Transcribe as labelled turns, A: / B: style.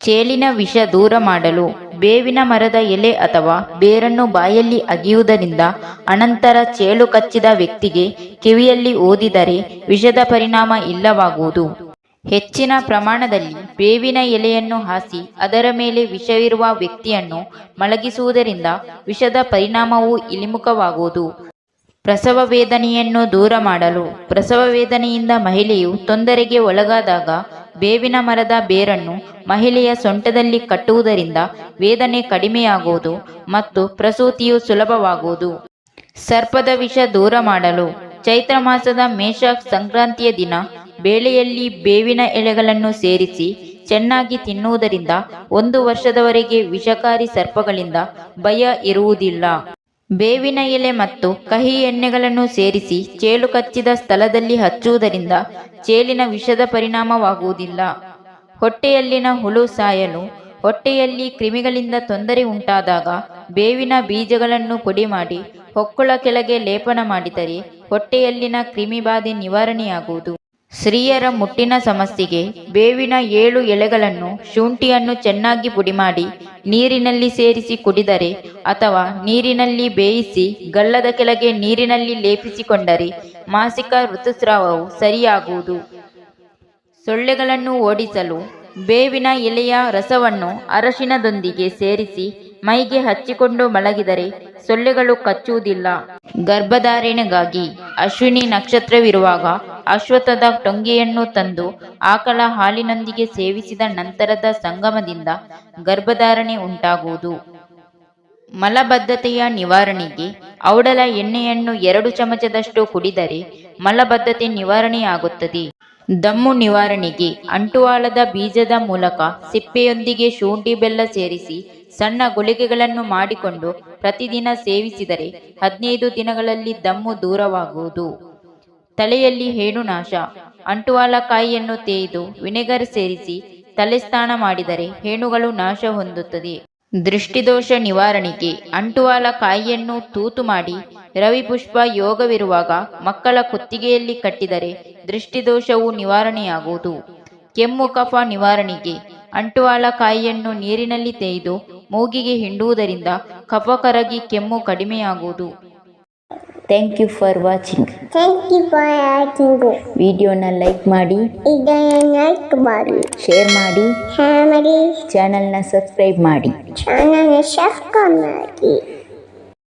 A: ಚೇಳಿನ ವಿಷ ದೂರ ಮಾಡಲು ಬೇವಿನ ಮರದ ಎಲೆ ಅಥವಾ ಬೇರನ್ನು ಬಾಯಲ್ಲಿ ಅಗಿಯುವುದರಿಂದ, ಅನಂತರ ಚೇಳು ಕಚ್ಚಿದ ವ್ಯಕ್ತಿಗೆ ಕಿವಿಯಲ್ಲಿ ಊದಿದರೆ ವಿಷದ ಪರಿಣಾಮ ಇಲ್ಲವಾಗುವುದು. ಹೆಚ್ಚಿನ ಪ್ರಮಾಣದಲ್ಲಿ ಬೇವಿನ ಎಲೆಯನ್ನು ಹಾಸಿ ಅದರ ಮೇಲೆ ವಿಷವಿರುವ ವ್ಯಕ್ತಿಯನ್ನು ಮಲಗಿಸುವುದರಿಂದ ವಿಷದ ಪರಿಣಾಮವು ಇಳಿಮುಖವಾಗುವುದು. ಪ್ರಸವ ವೇದನೆಯನ್ನು ದೂರ ಮಾಡಲು ಪ್ರಸವ ವೇದನೆಯಿಂದ ಮಹಿಳೆಯು ತೊಂದರೆಗೆ ಒಳಗಾದಾಗ ಬೇವಿನ ಮರದ ಬೇರನ್ನು ಮಹಿಳೆಯ ಸೊಂಟದಲ್ಲಿ ಕಟ್ಟುವುದರಿಂದ ವೇದನೆ ಕಡಿಮೆಯಾಗುವುದು ಮತ್ತು ಪ್ರಸೂತಿಯು ಸುಲಭವಾಗುವುದು. ಸರ್ಪದ ವಿಷ ದೂರ ಮಾಡಲು ಚೈತ್ರ ಮಾಸದ ಮೇಷ ಸಂಕ್ರಾಂತಿಯ ದಿನ ಬೇಳೆಯಲ್ಲಿ ಬೇವಿನ ಎಲೆಗಳನ್ನು ಸೇರಿಸಿ ಚೆನ್ನಾಗಿ ತಿನ್ನುವುದರಿಂದ 1 ವರ್ಷದವರೆಗೆ ವಿಷಕಾರಿ ಸರ್ಪಗಳಿಂದ ಭಯ ಇರುವುದಿಲ್ಲ. ಬೇವಿನ ಎಲೆ ಮತ್ತು ಕಹಿ ಎಣ್ಣೆಗಳನ್ನು ಸೇರಿಸಿ ಚೇಳು ಕಚ್ಚಿದ ಸ್ಥಳದಲ್ಲಿ ಹಚ್ಚುವುದರಿಂದ ಚೇಳಿನ ವಿಷದ ಪರಿಣಾಮವಾಗುವುದಿಲ್ಲ. ಹೊಟ್ಟೆಯಲ್ಲಿನ ಹುಳು ಸಾಯಲು ಹೊಟ್ಟೆಯಲ್ಲಿ ಕ್ರಿಮಿಗಳಿಂದ ತೊಂದರೆ ಉಂಟಾದಾಗ ಬೇವಿನ ಬೀಜಗಳನ್ನು ಪುಡಿ ಮಾಡಿ ಹೊಕ್ಕುಳ ಕೆಳಗೆ ಲೇಪನ ಮಾಡಿದರೆ ಹೊಟ್ಟೆಯಲ್ಲಿನ ಕ್ರಿಮಿಬಾಧೆ ನಿವಾರಣೆಯಾಗುವುದು. ಸ್ತ್ರೀಯರ ಮುಟ್ಟಿನ ಸಮಸ್ಯೆಗೆ ಬೇವಿನ 7 ಎಲೆಗಳನ್ನು ಶುಂಠಿಯನ್ನು ಚೆನ್ನಾಗಿ ಪುಡಿ ಮಾಡಿ ನೀರಿನಲ್ಲಿ ಸೇರಿಸಿ ಕುಡಿದರೆ ಅಥವಾ ನೀರಿನಲ್ಲಿ ಬೇಯಿಸಿ ಗಲ್ಲದ ಕೆಳಗೆ ನೀರಿನಲ್ಲಿ ಲೇಪಿಸಿಕೊಂಡರೆ ಮಾಸಿಕ ಋತುಸ್ರಾವವು ಸರಿಯಾಗುವುದು. ಸೊಳ್ಳೆಗಳನ್ನು ಓಡಿಸಲು ಬೇವಿನ ಎಲೆಯ ರಸವನ್ನು ಅರಶಿನದೊಂದಿಗೆ ಸೇರಿಸಿ ಮೈಗೆ ಹಚ್ಚಿಕೊಂಡು ಮಲಗಿದರೆ ಸೊಳ್ಳೆಗಳು ಕಚ್ಚುವುದಿಲ್ಲ. ಗರ್ಭಧಾರಣೆಗಾಗಿ ಅಶ್ವಿನಿ ನಕ್ಷತ್ರವಿರುವಾಗ ಅಶ್ವತ್ಥದ ಟೊಂಗೆಯನ್ನು ತಂದು ಆಕಳ ಹಾಲಿನೊಂದಿಗೆ ಸೇವಿಸಿದ ನಂತರದ ಸಂಗಮದಿಂದ ಗರ್ಭಧಾರಣೆ ಉಂಟಾಗುವುದು. ಮಲಬದ್ಧತೆಯ ನಿವಾರಣೆಗೆ ಔಡಲ ಎಣ್ಣೆಯನ್ನು 2 ಚಮಚದಷ್ಟು ಕುಡಿದರೆ ಮಲಬದ್ಧತೆ ನಿವಾರಣೆಯಾಗುತ್ತದೆ. ದಮ್ಮು ನಿವಾರಣೆಗೆ ಅಂಟುವಾಳದ ಬೀಜದ ಮೂಲಕ ಸಿಪ್ಪೆಯೊಂದಿಗೆ ಶುಂಠಿ ಬೆಲ್ಲ ಸೇರಿಸಿ ಸಣ್ಣ ಗುಳಿಗೆಗಳನ್ನು ಮಾಡಿಕೊಂಡು ಪ್ರತಿದಿನ ಸೇವಿಸಿದರೆ 15 ದಿನಗಳಲ್ಲಿ ದಮ್ಮು ದೂರವಾಗುವುದು. ತಲೆಯಲ್ಲಿ ಹೇನುನಾಶ ಅಂಟುವಾಳಕಾಯಿಯನ್ನು ತೇಯ್ದು ವಿನೆಗರ್ ಸೇರಿಸಿ ತಲೆ ಸ್ನಾನ ಮಾಡಿದರೆ ಹೇನುಗಳು ನಾಶ ಹೊಂದುತ್ತದೆ. ದೃಷ್ಟಿದೋಷ ನಿವಾರಣೆಗೆ ಅಂಟುವಾಳಕಾಯಿಯನ್ನು ತೂತು ಮಾಡಿ ರವಿಪುಷ್ಪ ಯೋಗವಿರುವಾಗ ಮಕ್ಕಳ ಕುತ್ತಿಗೆಯಲ್ಲಿ ಕಟ್ಟಿದರೆ ದೃಷ್ಟಿದೋಷವು ನಿವಾರಣೆಯಾಗುವುದು. ಕೆಮ್ಮು ಕಫ ನಿವಾರಣೆಗೆ ಅಂಟುವಾಳಕಾಯಿಯನ್ನು ನೀರಿನಲ್ಲಿ ತೇಯ್ದು ಮೂಗಿಗೆ ಹಿಂಡುವುದರಿಂದ ಕಫ ಕರಗಿ ಕೆಮ್ಮು ಕಡಿಮೆಯಾಗುವುದು. Thank you for watching. ವಿಡಿಯೋನ ಲೈಕ್ ಮಾಡಿ, ಶೇರ್ ಮಾಡಿ, ಚಾನಲ್ನ ಸಬ್ಸ್ಕ್ರೈಬ್ ಮಾಡಿ.